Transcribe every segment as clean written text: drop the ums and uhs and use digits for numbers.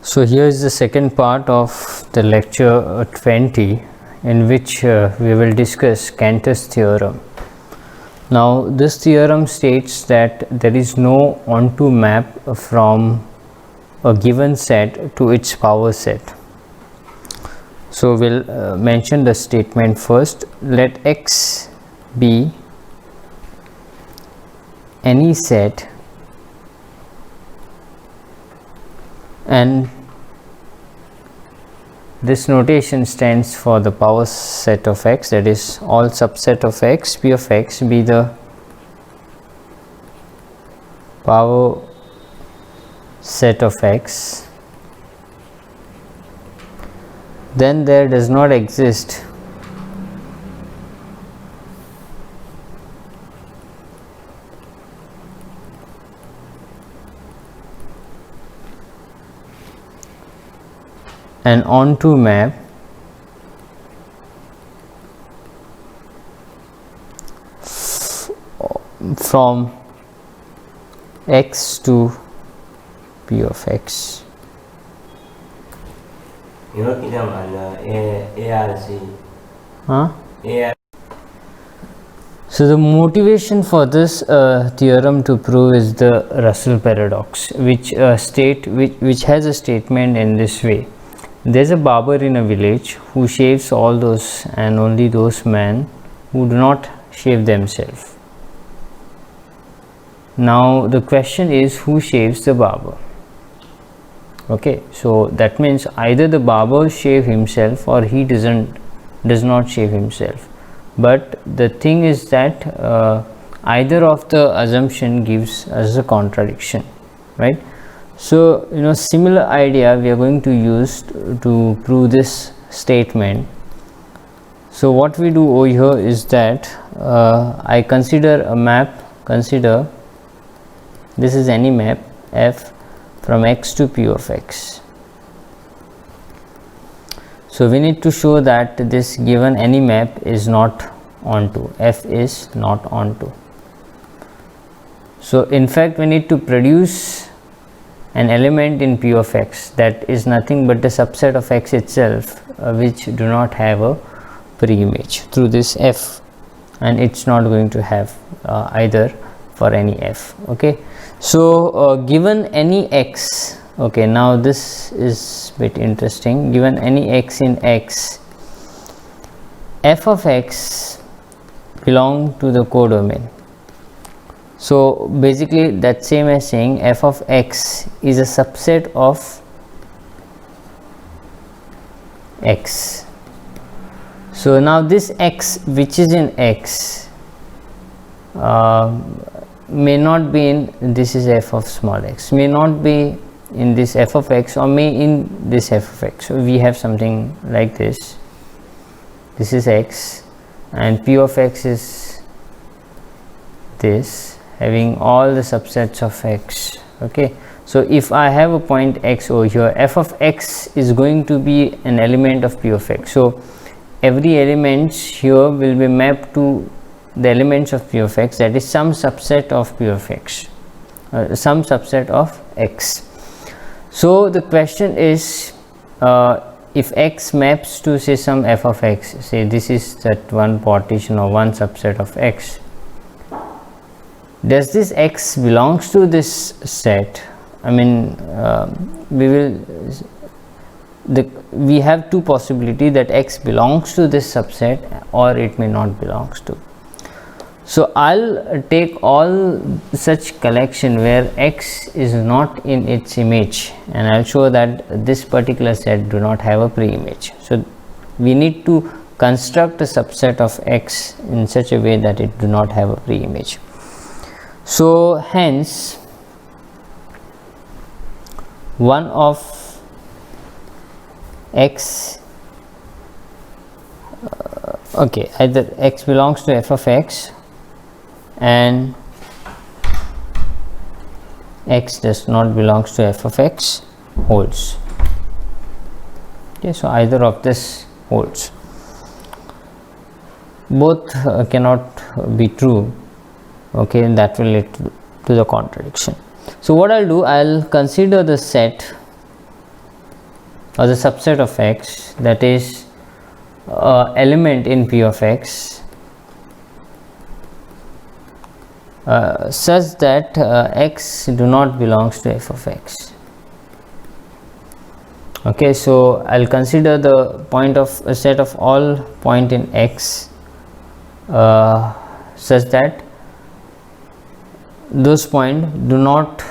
So here is the second part of the lecture 20, in which we will discuss Cantor's theorem. Now this theorem states that there is no onto map from a given set to its power set. So we'll mention the statement first. Let X be any set and this notation stands for the power set of X, that is all subset of X, P of X be the power set of X, then there does not exist an onto map from X to P of X. So the motivation for this theorem to prove is the Russell paradox, which has a statement in this way. There's a barber in a village who shaves all those and only those men who do not shave themselves. Now the question is, who shaves the barber? Okay, so that means either the barber shave himself or he does not shave himself. But the thing is that either of the assumption gives us a contradiction, right? So similar idea we are going to use to prove this statement. So what we do over here is that I consider a map, consider this is any map F from X to P of X. So we need to show that this given any map is not onto, F is not onto. So in fact we need to produce an element in P of X that is nothing but the subset of X itself, which do not have a pre-image through this F, and it's not going to have either for any F. Okay, so given any X, okay, now this is bit interesting. Given any X in X, F of X belong to the codomain. So basically that same as saying F of X is a subset of X. So now this X which is in X may not be in, this is F of small x, may not be in this F of X or may in this F of X. So we have something like this. This is X and P of X is this, having all the subsets of X. Okay, so if I have a point X over here, F of X is going to be an element of P of X. So every element here will be mapped to the elements of P of X, that is some subset of P of X, some subset of X. So the question is, if X maps to say some F of X, say this is that one partition or one subset of X, does this X belongs to this set? I mean, we have two possibilities, that X belongs to this subset or it may not belongs to. So I'll take all such collection where X is not in its image, and I'll show that this particular set do not have a pre-image. So we need to construct a subset of X in such a way that it do not have a pre-image. So hence one of X, okay, either X belongs to F of X and X does not belongs to F of X holds. Okay, so either of this holds. Both cannot be true. Okay, and that will lead to the contradiction. So what I'll do, I'll consider the set or the subset of x, that is element in P of x, such that x do not belongs to f of x. Okay, so I'll consider the point of a set of all point in x such that those points do not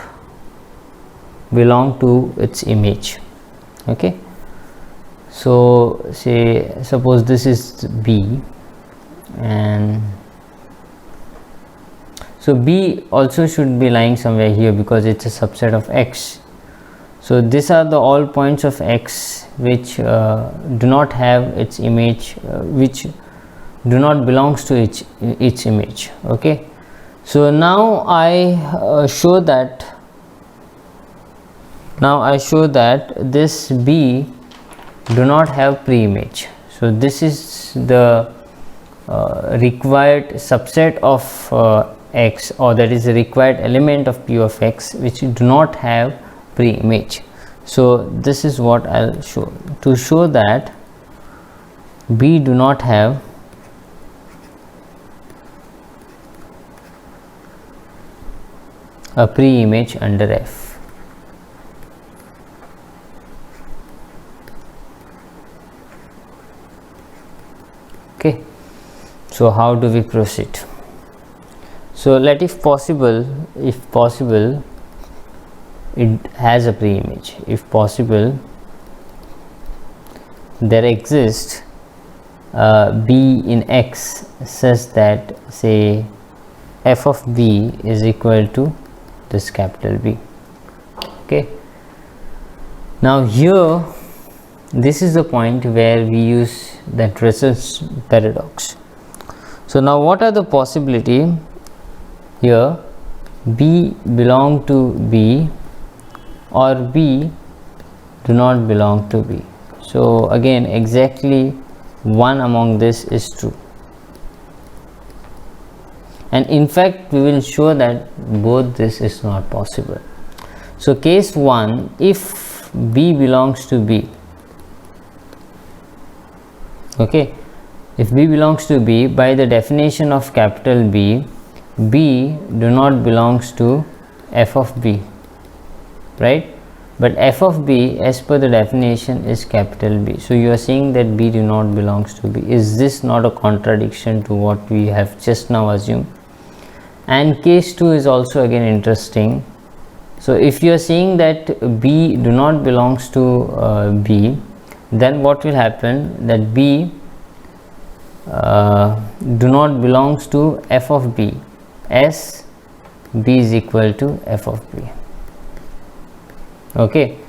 belong to its image. Okay, so suppose this is B, and so B also should be lying somewhere here because it's a subset of x. So these are the all points of x which do not have its image, which do not belongs to its image. Okay, so now I show that this B do not have pre-image. So this is the required subset of x, or that is the required element of P of x which do not have pre-image. So this is what I'll show. To show that B do not have a pre-image under F. Okay, so how do we proceed? So let if possible it has a pre-image. If possible, there exists B in x such that say f of B is equal to this capital B. Okay, now here this is the point where we use that results paradox. So now what are the possibility here? B belong to B or B do not belong to B. So again exactly one among this is true, and in fact we will show that both this is not possible. So case 1, if B belongs to B, okay, if B belongs to B, by the definition of capital B, B do not belongs to f of B, right? But f of B as per the definition is capital B. So you are saying that B do not belongs to B. Is this not a contradiction to what we have just now assumed? And case 2 is also again interesting. So if you are saying that B do not belongs to B, then what will happen? That B do not belongs to f of B as B is equal to f of B. Okay,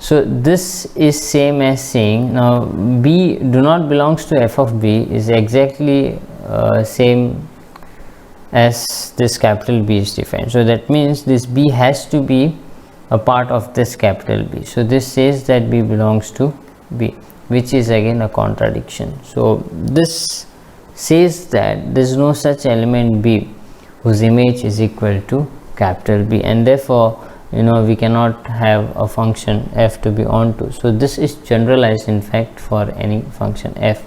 so this is same as saying now B do not belongs to f of B is exactly same as this capital B is defined. So that means this B has to be a part of this capital B. So this says that B belongs to B, which is again a contradiction. So this says that there is no such element B whose image is equal to capital B, and therefore we cannot have a function f to be onto. So this is generalized in fact for any function f.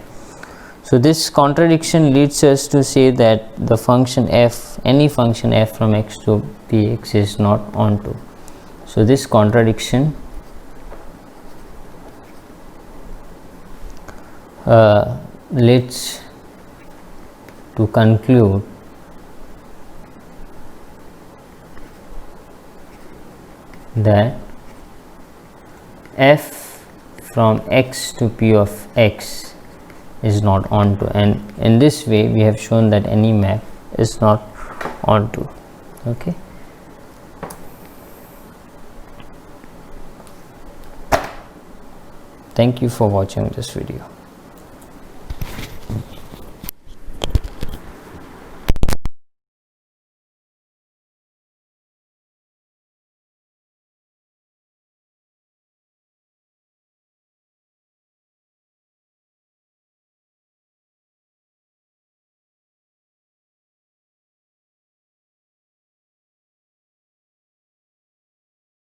So this contradiction leads us to say that the function f, any function f from x to px is not onto. So this contradiction leads to conclude that f from x to p of x is not onto, and in this way we have shown that any map is not onto. Okay, thank you for watching this video.